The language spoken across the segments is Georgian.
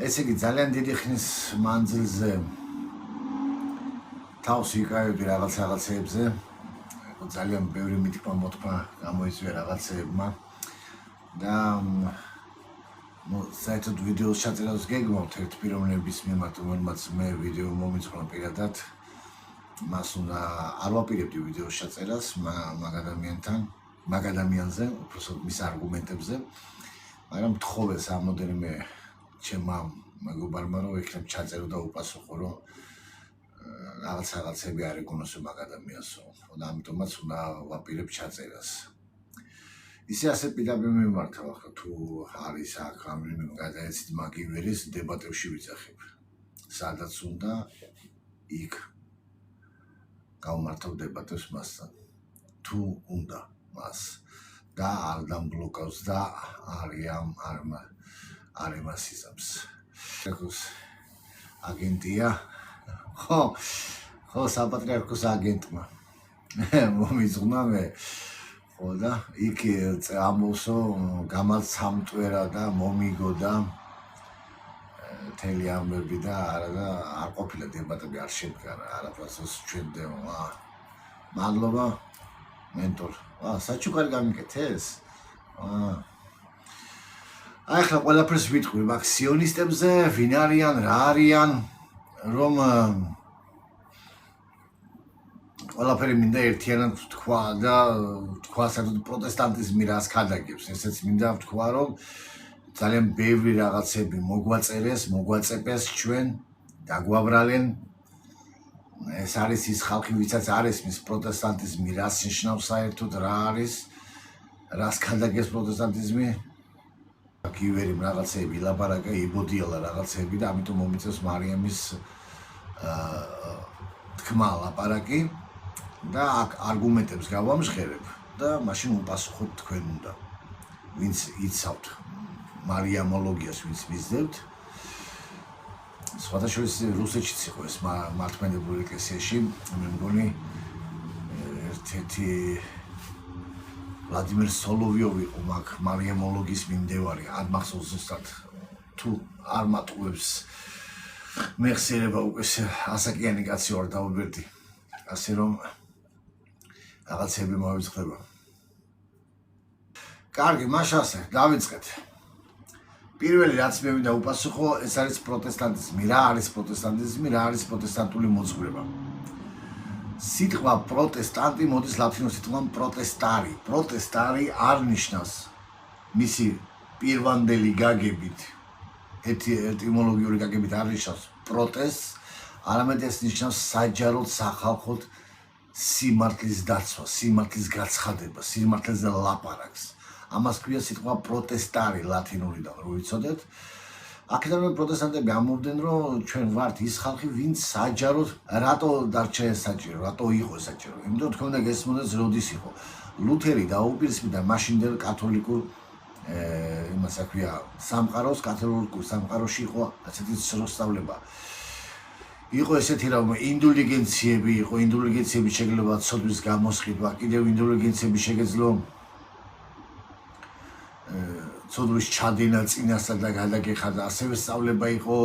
ესე იგი ძალიან დიდი ხნის მანძილზე თავს ვიკავებდი რაღაცეებზე. ძალიან ბევრი მითქმა მოთქმა გამოიწვია რაღაცეებმა და საერთოდ ვიდეოს ჩაწერას გეგმავთ ერთ პიროვნების მიმართ, რომელმაც მე ვიდეო მომიწყნა პირადად. მას უნდა არ ვაპირებდი ვიდეოს ჩაწერას მაგ ადამიანზე, უბრალოდ მის არგუმენტებზე. მაგრამ მთხოვეს ამოდენიმე ჩემმა მეგობარმა, რომ ეკრემ ჩაწერო და უპასუხო, რომ რაღაცები არ ეკონოსო მაგ ადამიანსო. და ამიტომაც უნდა ვაპირებ ჩაწერას. ისე ასე პირდაპირ მიმართავ, ახლა თუ არის აქ რამე გადაეცით მაგივერის დებატებში ვიძახებ. სადაც უნდა იქ გავმართავ დებატებს მასთან. თუ უნდა მას და არ დამბლოკავს და არ ემასიზამს. ეს აგენტია. ხო, საპატრიარქოს აგენტმა. მომიძღვნა მე. ხო და იქ ამოსო გამაცამტვერა და მომიგო და თელი ამბები და არ ყოფილა დებატები არ შედგა არაფერს ჩვენდეო. მადლობა მენტორ. საჩუქარი გამიკეთეს? აი ახლა ყველაფერს ვიტყვი მაგ სიონისტებზე, ვინ არიან, რა არიან, რომ ყველაფერი მინდა ერთიანად ვთქვა და ვთქვა საერთოდ პროტესტანტიზმი რას ქადაგებს. ესეც მინდა ვთქვა, რომ ძალიან ბევრი რაღაცები მოგვაწეპეს ჩვენ, დაგვაბრალენ. ეს არის ის ხალხი, ვისაც არ ესმის პროტესტანტიზმი რას ნიშნავს საერთოდ, რა არის, რას ქადაგებს პროტესტანტიზმი. გივერი რაღაცები ლაპარაკა, იბოდიალა რაღაცები და ამიტომ მომიწევს მარიამის თქმა ლაპარაკი და აქ არგუმენტებს გავამჟღერებ და მაშინ უპასუხოთ თქვენ უნდა. ვინც იცავთ მარიამოლოგიას, ვინც მისდევთ. სხვადასხვა რუსეთშიც იყო ეს მართლმადიდებლურ ეკლესიაში, მე მგონი ერთ-ერთი ვლადიმერ სოლოვიოვი იყო მაგ მარიამოლოგიის მიმდევარი, არ მახსოვს ზუსტად თუ არ მატყუებს მეხსიერება უკვე ასაკიანი კაცი ვარ დაუბერდი. ასე რომ რაღაცები მოვიწყდება. კარგი, მაშინ ასე დავიწყეთ. პირველი რაც მე მინდა უპასუხო, ეს არის პროტესტანტიზმი. რა არის პროტესტანტიზმი? რა არის პროტესტანტული მოძღვრება? სიტყვა პროტესტანტი მოდის ლათინურ სიტყვიდან პროტესტარი. პროტესტარი არ ნიშნავს მისი პირვანდელი გაგებით, ეტიმოლოგიური გაგებით არ ნიშნავს პროტესტს, არამედ ეს ნიშნავს საჯაროდ სახალხოდ სიმართლის დაცვა, სიმართლის გაცხადება, სიმართლეზე ლაპარაკს. ამას ქვია სიტყვა პროტესტარი ლათინურიდან, რო ვიცოდეთ. აქედან პროტესტანტები ამბობდნენ, რომ ჩვენ ვართ ის ხალხი, ვინც საჯაროდ რატო დარჩა ეს საჭირო, რატო იყო საჭირო. იმიტომ თქვენ უნდა გესმოდეთ, როდის იყო. ლუთერი დაუპირისპირდა მაშინდელ კათოლიკურ იმას აქვია სამყაროს, კათოლიკურ სამყაროში იყო ასეთი სწავლება. იყო ესეთი რომ ინდულიგენციები იყო, ინდულიგენციები შეიძლება ცოდვის გამოსყიდვა, კიდევ ინდულიგენციები შეგეძლო ცოდვის ჩადინა წინასწარ და გადაგეხადა. ასევე სწავლება იყო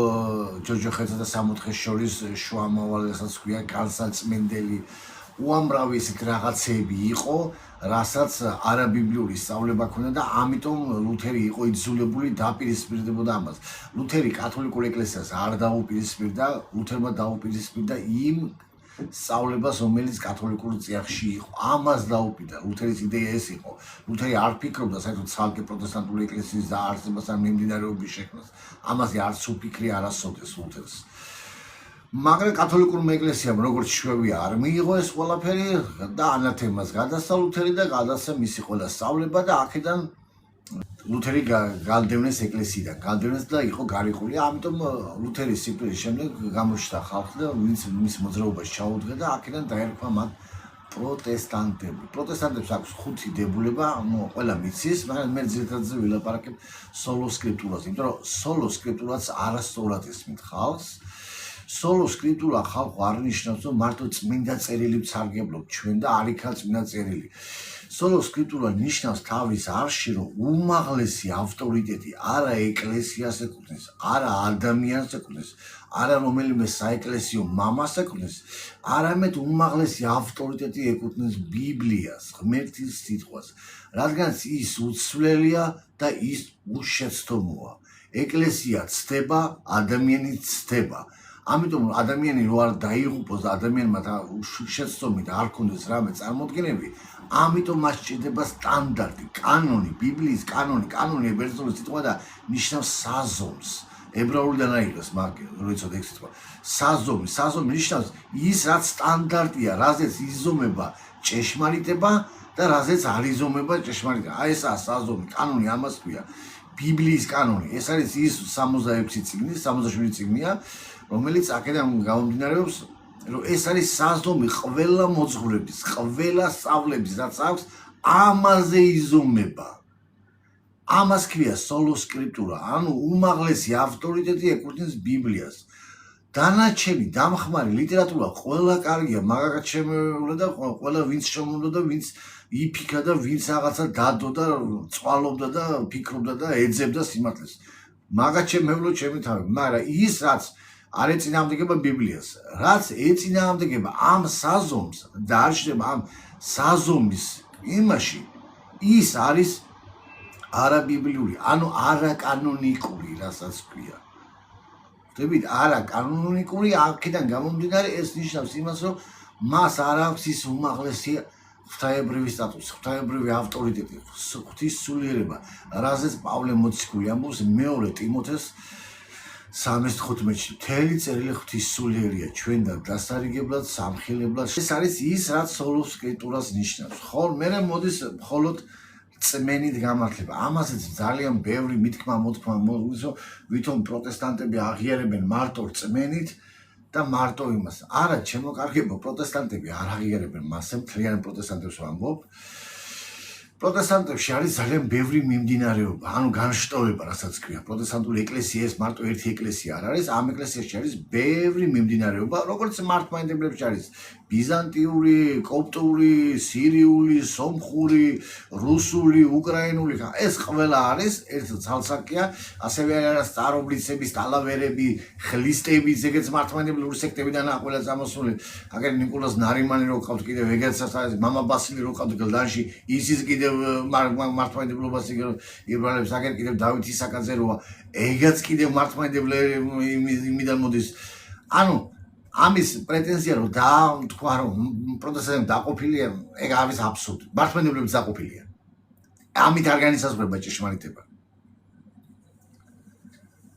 ჯოჯოხეთსა და სამოთხეს შორის შუამავალესაც ქვია განსაწმენდელი. უამრავი ესეთ რაღაცები იყო, რასაც არაბიბლიური სწავლება ქონდა და ამიტომ ლუთერი იყო იძულებული დაპირისპირდებოდა ამას. ლუთერი კათოლიკურ ეკლესიას არ დაუპირისპირდა, ლუთერმა დაუპირისპირდა იმ სწავლებას, რომელიც კათოლიკურ წიაღში იყო. ამას დაუპირდა. ლუთერის იდეა ეს იყო. ლუთერი არ ფიქრობდა საერთოდ ცალკე პროტესტანტული ეკლესიის დაარსებას ან მიმდინარეობის შექმნას. ამაზე არც უფიქრი არ ასწავდეს ლუთერს. მაგრამ კათოლიკურმა ეკლესიამ როგორც შვევია არ მიიღო ეს ყველაფერი და ანათემას გადასცა ლუთერი და გადასცა მისი ყველა სწავლება და აქედან ლუთერი გალდევნეს ეკლესიიდან, გალდევნეს და იყო გარიყული. ამიტომ ლუთერის სიკვდილის შემდეგ გამოჩნდა ხალხი და ვინც მის მოძრაობაში ჩაუდგა და აქედან დაერქვა მათ პროტესტანტები. პროტესტანტებს აქვს 5 დებულება, ყველა მიცის, მაგრამ მე ძირითადად ვილაპარაკებ სოლო სკრიპტურაზე, იმიტომ რომ სოლო სკრიპტურაც არასწორად ესმით ხალხს. სოლო სკრიპტურა ხალხო არ ნიშნავს, რომ მარტო წმინდა წერილი ვცარგებლობ ჩვენ და არ იქნება წმინდა წერილი. სოლო სკრიპტურა ნიშნავს თავის არში, რომ უმაღლესი ავტორიტეტი არა ეკლესიას ეკუთვნის, არა ადამიანს ეკუთვნის, არა რომელიმე საეკლესიო მამას ეკუთვნის, არამედ უმაღლესი ავტორიტეტი ეკუთვნის ბიბლიას, ღმერთის სიტყვას, რადგანაც ის უცვლელია და ის უშეცდომოა. ეკლესია ცდება, ადამიანი ცდება. ამიტომ ადამიანი რო არ დაიღუპოს და ადამიანმა შეცდომით არ ქონდეს რამე წარმოდგენები, ამიტომ მას სჭირდება სტანდარტი, კანონი, ბიბლიის კანონი ებრძოლის სიტყვა და ნიშნავს საზომს. ებრაულიდან აიღეს მაგ როიცოთ ეგ სიტყვა. საზომი ნიშნავს ის რაც სტანდარტია, რაზეც იზომება ჭეშმარიტება და რაზეც არ იზომება ჭეშმარიტება. აი ესაა საზომი, კანონი ამას ქვია. ბიბლიის კანონი. ეს არის ის 66 წიგნი, 67 წიგნია, რომელიც აქედან გამომდინარეობს, რომ ეს არის საზომი ყველა მოძღვრების, ყველა სწავლების, რაც აქვს, ამაზე იზომება. ამას ქვია სოლო სკრიპტურა, ანუ უმაღლესი ავტორიტეტი ეკუთვნის ბიბლიას. დანარჩენი დამხმარე ლიტერატურა ყველა კარგია, მაგათ შემოულა და ყველა ვინც შემოულა და ვინც იფიქრა და ვინც რაღაცა დადო და წვალობდა და ფიქრობდა და ეძებდა სიმართლეს. მაგათ შემოულა ჩემი თავი, მაგრამ ის რაც არ ეწინააღმდეგება ბიბლიას, რაც ეწინააღმდეგება ამ საზომს და არ შეიძლება ამ საზომის იმაში, ის არის არაბიბლიური, ანუ არაკანონიკური, რასაც ქვია. ხდებით, არაკანონიკური, აქედან გამომდინარე ეს ნიშნავს იმას, რომ მას არ აქვს ის უმაღლესი ღვთაებრივი სტატუსი, ღვთაებრივი ავტორიტეტი, ღვთის სულიერება, რაზეც პავლე მოციქული ამბობს მეორე ტიმოთეს 3:15-ში. მთელი წერილი ღვთის სულიერია, ჩვენთან დასარიგებლად, სამხილებლად. ეს არის ის, რაც სოლო სკრიპტურას ნიშნავს. მერე მოდის მხოლოდ წმენით გამართლება. ამაზეც ძალიან ბევრი მითქმა-მოთქმა მოგზო, ვითომ პროტესტანტები აღიარებენ მარტო წმენით და მარტო იმას. არა, ჩემო კარგებო, პროტესტანტები არ აღიარებენ მასე, მთლიან პროტესტანტებს ვამბობ. პროტესტანტებში არის ძალიან ბევრი მიმდინარეობა, ანუ განშტოება, რასაც ქვია. პროტესტანტული ეკლესია ეს მარტო ერთი ეკლესია არ არის, ამ ეკლესიაში არის ბევრი მიმდინარეობა, როგორც მართლმადიდებლებში არის ბიზანტიური, კოპტური, სირიული, სომხური, რუსული, უკრაინული, ეს ყველა არის ერთ ცალსაკია, ასევე არის სტარობლიცების, ტალავერები, ხლისტები, ეგეც მართლმადიდებლური სექტებიდანაა ყველა წამოსული. აგერ ნიკოლას ნარიმანი რო ყავთ კიდევ ეგეც არის, მამა ბასილი რო ყავთ გლდანში, ისიც კიდევ მართლმადიდებლობას იბრძოლებს, აგერ კიდევ დავით ისაკაძე როა, ეგეც კიდევ მართლმადიდებლები იმიდან მოდის. ანუ ამის პრეტენზია რომ თქვა რომ პროტესტანტები დაყოფილია, ეგ არის აბსურდი. მართლმადიდებლები დაყოფილია. ამით არ განისაზღვრება ჭეშმარიტება.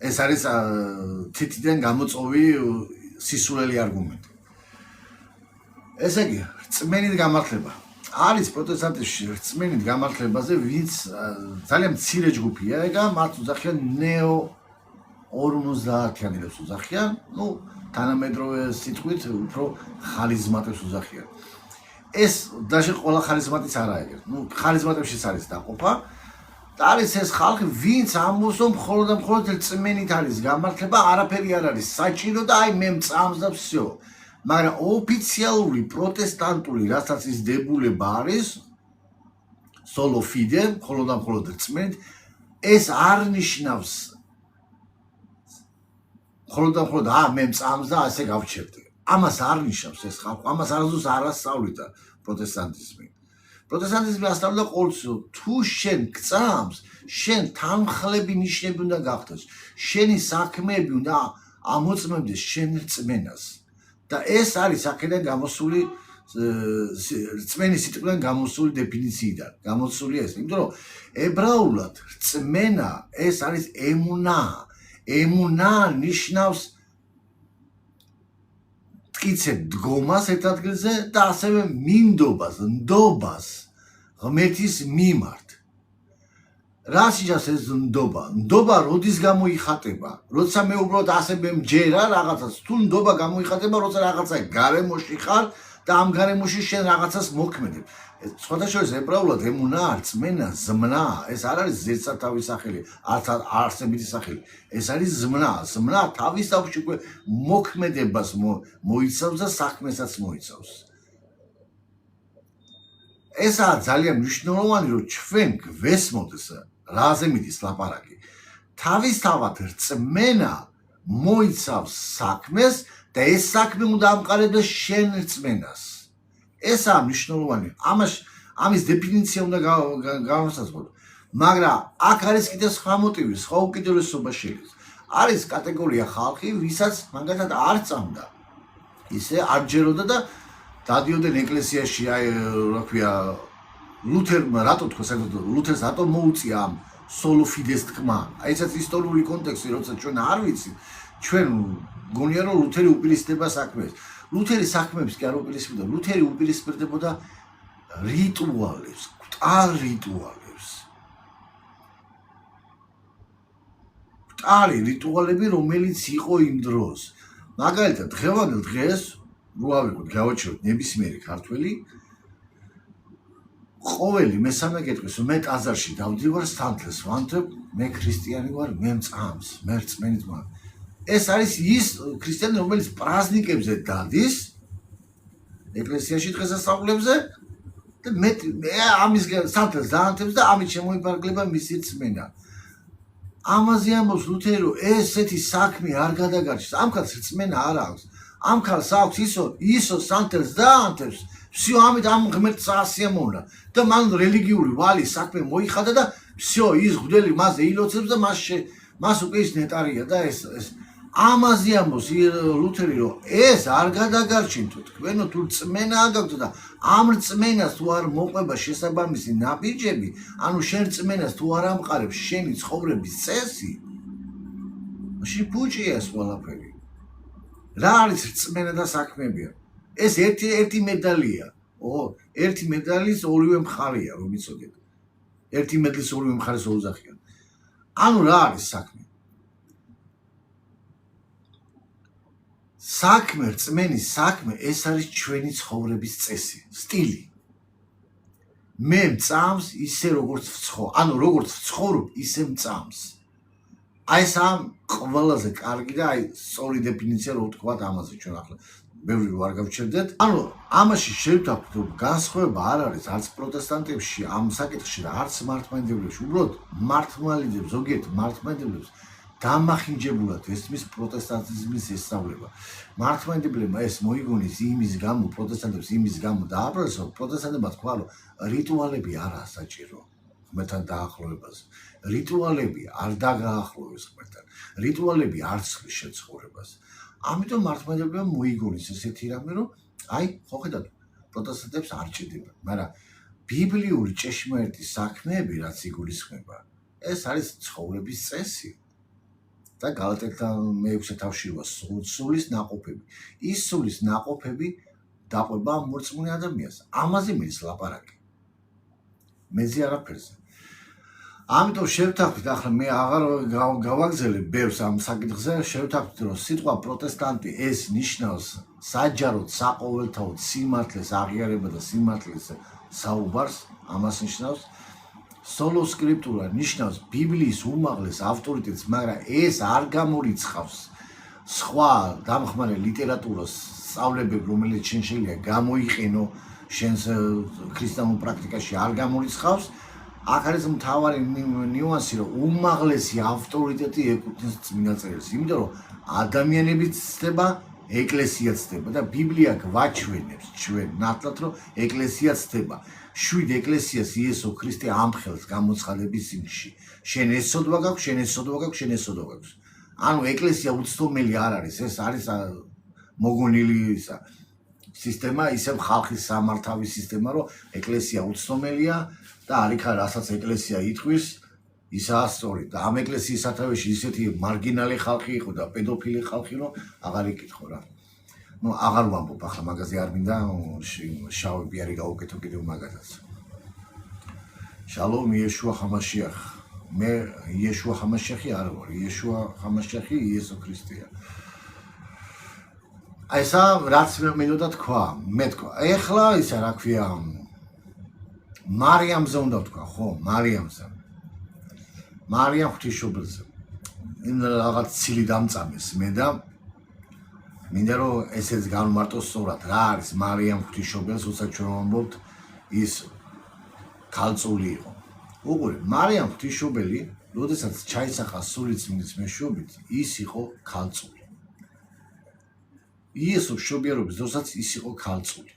ეს არის თითიდან გამოწვევი სისულელი არგუმენტი. ესე იგი, რწმენით გამართლება. არის პროტესტანტებში რწმენით გამართლებაზე, ვინც ძალიან მცირე ჯგუფია, ეგა მათ უძახიან ნეო 50-იანებს უძახიან, თანამედროვე სიტყვით უფრო ხარიზმატებს უძახიან. ეს даже ყველა ხარიზმატიც არა ეგრე. ხარიზმატებშიც არის დაყოფა. და არის ეს ხალხი, ვინც ამბობს, რომ მხოლოდ და მხოლოდ რწმენით არის გამართლება, არაფერი არ არის საჭირო და აი მე მწამს და всё. მაგრამ ოფიციალური პროტესტანტული, რასაც ის დებულება არის, solo fide, მხოლოდ და მხოლოდ რწმენით, ეს არ ნიშნავს მხოლოდ და მხოლოდ მე მწამს და ასე გავჩერდი. ამას არ ნიშნავს ეს ხალხი, ამას არასდროს არ ასწავლიდა პროტესტანტიზმი. პროტესტანტიზმი ასწავლიდა ყოველთვის, თუ შენ გწამს, შენ თანხლები ნიშნები უნდა გახდეს, შენი საქმეები უნდა ამოწმებდეს შენ რწმენას. და ეს არის აქედან გამოსული რწმენის სიტყვიდან გამოსული დეფინიციიდან, გამოსული ეს, იმიტომ რომ ებრაულად რწმენა ეს არის ემუნა. ემუნა ნიშნავს მტკიცე დგომას ერთ ადგილზე და ასევე მინდობას, ნდობას ღმერთის მიმართ. რას ნიშნავს ეს ნდობა? ნდობა როდის გამოიხატება? როცა მე უბრალოდ ასე მჯერა რაღაცას, თუ ნდობა გამოიხატება, როცა რაღაცა გარემოში ხარ და ამ გარემოში შენ რაღაცას მოქმედებ. სხვათა შორის ებრაულად ემუნა, რწმენა, ზმნა, ეს არ არის ზედსათავის სახელი, არსებითი სახელი. ეს არის ზმნა. ზმნა თავის თავში უკვე მოქმედებას მოიცავს და საქმესაც მოიცავს. ესაა ძალიან მნიშვნელოვანი, რომ ჩვენ გვესმოდეს რაზე მიდის ლაპარაკი. თავისთავად რწმენა მოიცავს საქმეს და ეს საქმე უნდა ამყარებდეს შენ რწმენას. ესაა მნიშვნელოვანი. ამის დეფინიცია უნდა გავასაზღვროთ. მაგრამ აქ არის კიდევ სხვა მოტივი, სხვა უკიდურესობა შეიძლება. არის კატეგორია ხალხი, ვისაც მაგალითად არ წამდა. ისე არ ჯეროდა და დადიოდნენ ეკლესიაში, აი რა ქვია, ლუთერმა რატო თქვა საერთოდ ლუთერს რატო მოუწია ამ სოლო ფიდეს თქმა? აი ესეც ისტორიული კონტექსტი, როცა ჩვენ არ ვიცით, ჩვენ გონია რომ ლუთერი უპირისპირდება საქმეს. ლუთერი საქმეებს კი არ უპირისპირდება, ლუთერი უპირისპირდებოდა რიტუალებს, მტარ რიტუალებს. მტარი რიტუალები, რომელიც იყო იმ დროს. მაგალითად, დღევანდელ დღეს, რო ავიღოთ, გავაჩეროთ ნებისმიერი ქართველი, ყოველი მესამე კითხვის, მე ტაძარში დავდივარ, სანთლეს ვანთებ, მე ქრისტიანი ვარ, მე მწამს, მე რწმენით ვარ. ეს არის ის ქრისტიანი, რომელიც პრაზნიკებზე დადის, ეკლესიაში დღესასწაულებზე და მე ამის სანთლეს დაანთებს და ამით შემოიფარგლება მისი რწმენა. ამაზე ამბობს ლუთერი, რომ ესეთი საქმე არ გადაგარჩეს, ამ ქალს რწმენა არ აქვს. ამ ქალს აქვს ისო სანთლეს დაანთებს, всё ამით ამ ღმერთს ასიამოვნა და მან რელიგიური ვალი საქმე მოიხადა და всё ის გვდელი მასზე ილოცებს და მას უკვე ის ნეტარია და ეს ამაზე ამბობს ლუთერი, რომ ეს არ გადაგარჩინთო თქვენო თუ რწმენა აგაქვთ და ამ რწმენას თუ არ მოყვება შესაბამისი ნაბიჯები, ანუ შენ რწმენას თუ არ ამყარებს შენი ცხოვრების წესი, მაშინ ფუჭია ეს ყველაფერი. რა არის რწმენა და საქმეებია? ეს ერთი მედალია. ერთი მედალის ორივე მხარეა, რომ იცოდეთ. ერთი მედლის ორივე მხარეს ოუზახიან. ანუ რა არის საქმე? საქმე, რწმენის საქმე, ეს არის ჩვენი ცხოვრების წესი, სტილი. მე მწამს ისე როგორც ვცხოვრობ, ანუ როგორც ვცხოვრობ, ისე მწამს. აი ეს ამ ყველაზე კარგი და აი სწორი დეფინიცია რო ვთქვათ ამაზე ჩვენ ახლა ბევრი რო არ გავჩერდეთ. ანუ ამაში შევთანხმდით, რომ განსხვავება არ არის არც პროტესტანტებში ამ საკითხში და არც მართლმადიდებლებში. უბრალოდ მართლმადიდებლებს, ზოგიერთ მართლმადიდებლებს დამახინჯებულად ესმის პროტესტანტიზმის ესწავლება. მართლმადიდებლებმა ეს მოიგონეს იმის გამო, პროტესტანტებს იმის გამო დააბრალეს, რომ პროტესტანტებმა თქვა, რომ რიტუალები არაა საჭირო ღმერთთან დაახლოებაზე. რიტუალები არ დაგაახლოვებს ღმერთთან. რიტუალები არ ცვლის შეცხოვრებას. ამიტომ მართლმადიდებლებმა მოიგონეს ესეთი რამე, რომ აი, ხო ხედავთ, პროტესტანტებს არ ჭირდება, მაგრამ ბიბლიური ჭეშმარიტი საქმეები, რაც იგულისხმება, ეს არის ცხოვრების წესი. და გალატელთან მე-6 თავში როა სულის ნაყოფები. ის სულის ნაყოფები დაყვება მორწმუნე ადამიანს. ამაზე მიდის ლაპარაკი. მეზე არაფერზე. ამიტომ შევთანხმდით, ახლა მე აღარ გავაგზელებ ბევრს ამ საკითხზე, შევთანხმდით, რომ სიტყვა პროტესტანტი ეს ნიშნავს საჯაროდ, საყოველთაოდ სიმართლეს აღიარება და სიმართლეს საუბარს, ამას ნიშნავს. სოლო სკრიპტურა ნიშნავს ბიბლიის უმაღლეს ავტორიტეტს, მაგრამ ეს არ გამორიცხავს სხვა დამხმარე ლიტერატურას სწავლებები, რომელიც შენ შეიძლება გამოიყენო შენს ქრისტიანულ პრაქტიკაში არ გამორიცხავს. აქ არის მთავარი ნიუანსი, რომ უმაღლესი ავტორიტეტი ეკუთვნის წმინდა წერილს, იმიტომ რომ ადამიანები ცდება, ეკლესია ცდება და ბიბლია გვაჩვენებს ჩვენ ნათლად, რომ ეკლესია ცდება. შვიდ ეკლესიას იესო ქრისტე ამხელს გამოცხადების წინში. შენ ესოდვა გაქვს, შენ ესოდვა გაქვს, შენ ესოდვა გაქვს. ანუ ეკლესია უცდომელი არ არის, ეს არის მოგონილი სისტემა, ისევ ხალხის სამართავის სისტემა, რომ ეკლესია უცდომელია და არიქა რასაც ეკლესია ითქვის, ისაა სწორი. და ამ ეკლესიის სათავეში ისეთი მარგინალი ხალხი იყო და პედოფილი ხალხი, რომ აღარ იკითხო რა. ну აღარ ვამბობ ახლა მაგაზე არ მინდა შავი პიარი გავუკეთო კიდევ მაგათაც. შალომ იეშუა ჰამაშიახ. მე იეშუა ჰამაშიახი არ ვარ, იეშუა ჰამაშიახი იესო ქრისტეა. აი ესა რაც მე მინდოდა თქვა, მე თქვა. ეხლა ისა რა ქვია მარიამზე უნდა თქვა, ხო, მარიამზე. მარიამ ღვთისმშობელზე. იმ რაღაც ცილი დამწამეს მე და მინდა რომ ესეც განმარტო სწორად რა არის მარიამ ღვთისმშობელს, როცა ჩვენ ვამბობთ ის ქალწული იყო. უყურე, მარიამ ღვთისმშობელი, როდესაც ჩაისახა სული წმინდის მეშვეობით, ის იყო ქალწული. იესო მშობიარობის დროსაც ის იყო ქალწული.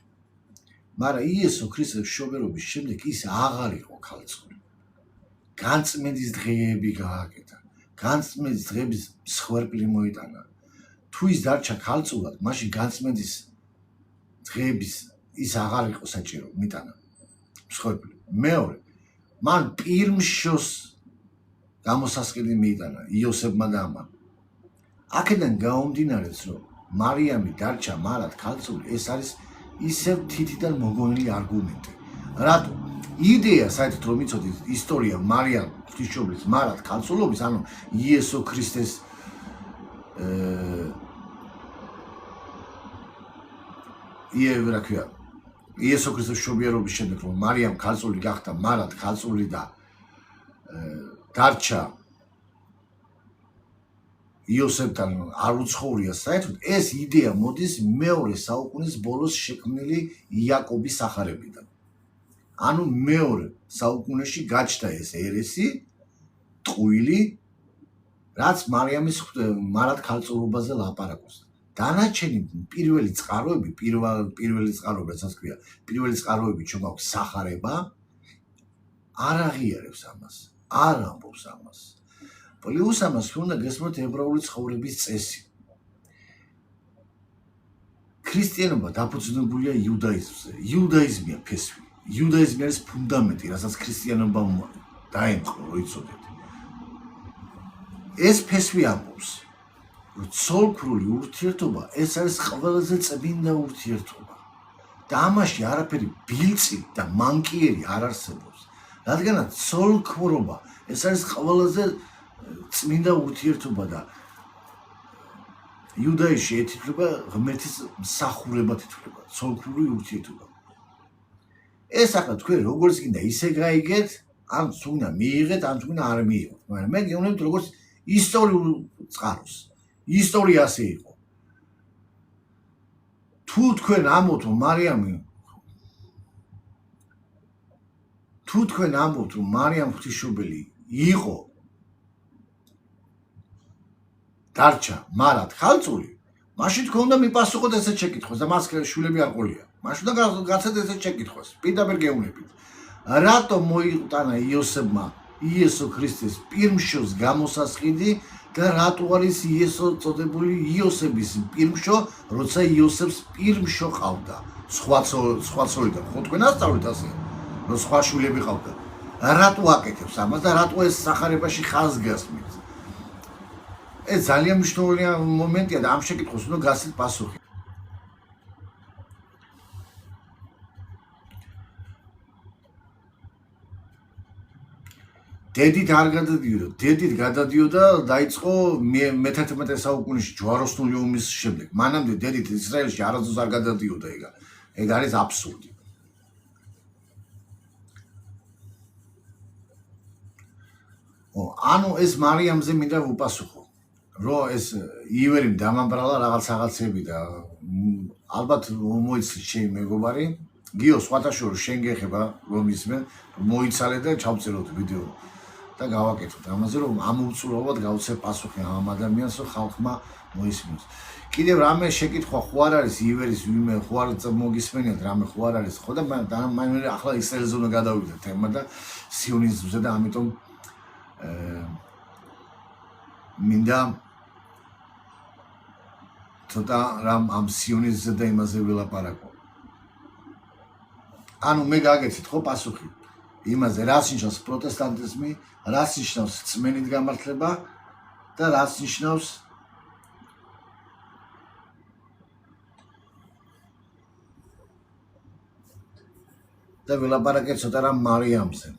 მაგრამ იესო ქრისტეს მშობიარობის შემდეგ ის აღარ იყო ქალწული. განწმენდის დღეები გააკეთა. განწმენდის დღეების მსხვერპლი მოიტანა. თუ ის დარჩა ქალწულად, მაშინ განწმენდის დღეების ის აღარ იყო საჭირო, მიტანა მსხვერპლი. მეორე, მან პირმშოს გამოსასყიდი მიიტანა იოსებმა და ამან. აქედან გაუმდინარეს, რომ მარიამი დარჩა მარად ქალწული, ეს არის ისევ თითიდან მოგონილი არგუმენტი. რატო? იდეა საერთოდ რომ იცოდით ისტორია მარიამ ღვთისმშობლის მარად ქალწულობის, ანუ იესო ქრისტეს რა ქვია, იესო ქრისტეს მშობიარობის შემდეგ რომ მარიამ ქალწული გახდა მარად ქალწული და დარჩა იოსებთან არ უცხოვრია საერთოდ, ეს იდეა მოდის მეორე საუკუნის ბოლოს შექმნილი იაკობის სახარებიდან. ანუ მეორე საუკუნეში გაჩნდა ეს ერესი, ტყუილი, რაც მარიამის მარად ქალწულობაზე ლაპარაკობს. დანარჩენი პირველი წყაროები, პირველი წყაროები, რასაც ქვია, პირველი წყაროები ჩვენ გვაქვს სახარება, არ აღიარებს ამას, არ ამბობს ამას. პლუს ამას უნდა გესმოთ ებრაული ცხოვრების წესი. ქრისტიანობა დაფუძნებულია იუდაიზმზე. იუდაიზმია ფესვი. იუდაიზმი არის ფუნდამენტი, რასაც ქრისტიანობა დაემყრო, რომ იცოდეთ. ეს ფესვი ამბობს, რომ ცოლქმრული ურთიერთობა ეს არის ყველაზე წმინდა ურთიერთობა. და ამაში არაფერი ბილწი და მანკიერი არ არსებობს. რადგანაც ცოლქმრობა ეს არის ყველაზე წმინდა ურთიერთობა და იუდაიზმში ეთითლება ღმერთის მსახურებად ითვლება ცოლქმრული ურთიერთობა. ეს ახლა თქვენ როგორც გინდა ისე გაიგეთ, ან თუნდა მიიღეთ, ან თუნდა არ მიიღოთ. მაგრამ მე გეუბნებით როგორც ისტორიულ წყაროს. ისტორია ასე იყო. თუ თქვენ ამბობთ, რომ მარიამ ღვთისმშობელი იყო დარჩა მარად ქალწული, მაშინ თქვენ უნდა მიპასუხოთ ესეთ შეკითხვას და მას შვილები არ ყოლია. მაშინ უნდა გაცეთ ესეთ შეკითხვას. პირდაპირ გეუბნებით. რატომ მოიტანა იოსებმა იესო ქრისტეს პირმშოს გამოსასყიდი და რატო არის იესო წოდებული იოსების პირმშო, როცა იოსებს პირმშო ყავდა? სხვა ცოლიდან ხო თქვენ ასწავლეთ ასე, რომ სხვა შვილები ყავდა. რატო აკეთებს ამას და რატო ეს სახარებაში ხაზს გასმით? ეს ძალიან მნიშვნელოვანი მომენტია და ამ შეკითხვას უნდა გასცეთ პასუხი. დედით არ გადადიოდა, დედით გადადიოდა დაიწყო მე-11 საუკუნეში ჯვაროსნული ომის შემდეგ. მანამდე დედით ისრაელში არასდროს არ გადადიოდა ეგ არის აბსურდი. ანუ ეს მარიამზე მინდა ვუპასუხო. რომ ეს ივერი დამამბრალა რაღაცები და ალბათ მოიცლით შენ მეგობარი გიო სხვათა შორის შენ გეხება რომ ისმენ მოიცალე და ჩავწეროთ ვიდეო და გავაკეთოთ ამაზე რომ ამოუწურულოდ გავცე პასუხი ამ ადამიანს რომ ხალხმა მოისმინოს. კიდევ რამე შეკითხვა ხო არ არის ივერის ვიმე ხო არ მოგისმენიათ რამე ხო არ არის ხო და მე ახლა ისრაელზე უნდა გადავიდე თემა და სიონიზმზე და ამიტომ მინდა ცოტა რამ ამ სიონიზმზე და იმაზე ვილაპარაკო. ანუ მე გაგეცით ხო პასუხი იმაზე რას ნიშნავს პროტესტანტიზმი, რას ნიშნავს რწმენით გამართლება და რას ნიშნავს და ვილაპარაკეთ ცოტა რამ მარიამზე.